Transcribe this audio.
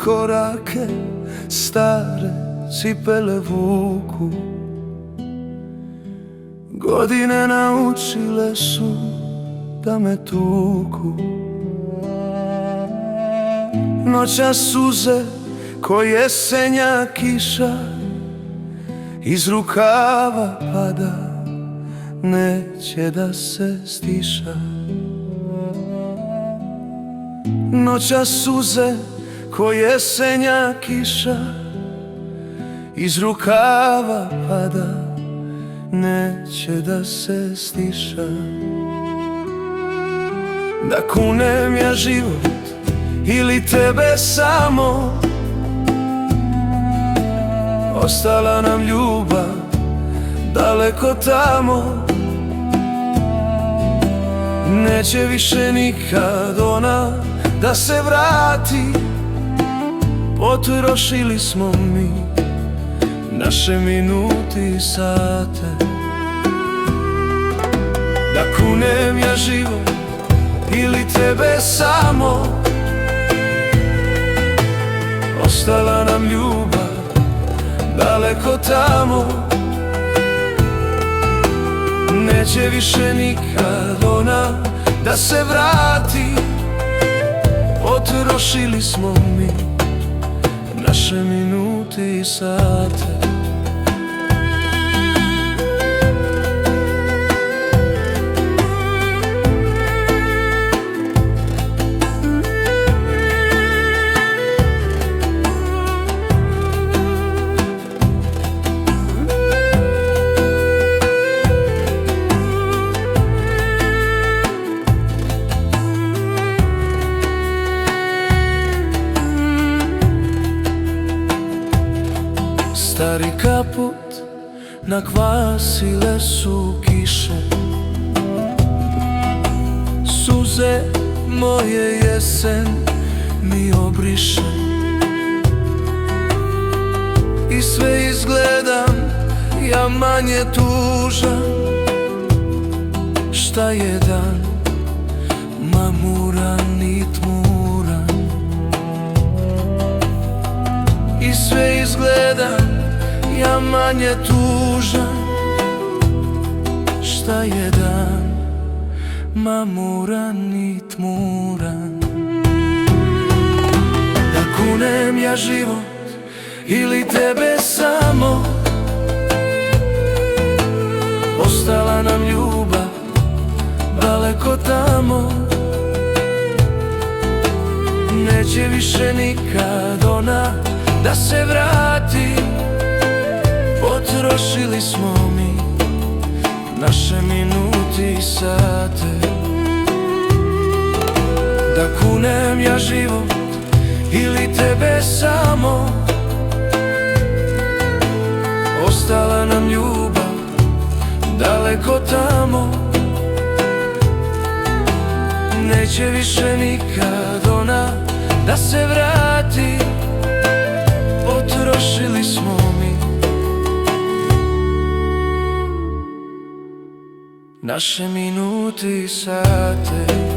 korake, stare cipele vuku. Godine naučile su da me tuku. Noćas suze ko jesenja kiša iz rukava pada, neće da se stiša. Noćas suze ko jesenja kiša iz rukava pada, neće da se stiša. Da kunem ja život ili tebe samo, ostala nam ljubav daleko tamo. Neće više nikad ona da se vrati, potrošili smo mi naše minuti i sate. Da kunem ja život ili tebe samo, ostala nam ljubav daleko tamo. Neće više nikad ona da se vrati, potrošili smo mi naše minuti i sate. Stari kaput nakvasile su kiše, suze moje jesen mi obriše. I sve izgledam ja manje tužan, šta je dan mamuran i tmuran. I sve izgledam ja manje tužan, šta je dan mamuran i tmuran. Da kunem ja život ili tebe samo, ostala nam ljubav daleko tamo. Neće više nikad ona da se vrati, potrošili smo mi naše minuti i sate. Da kunem ja život ili tebe samo, ostala nam ljubav daleko tamo. Neće više nikad ona da se vrati, potrošili smo mi naše minuti i sate.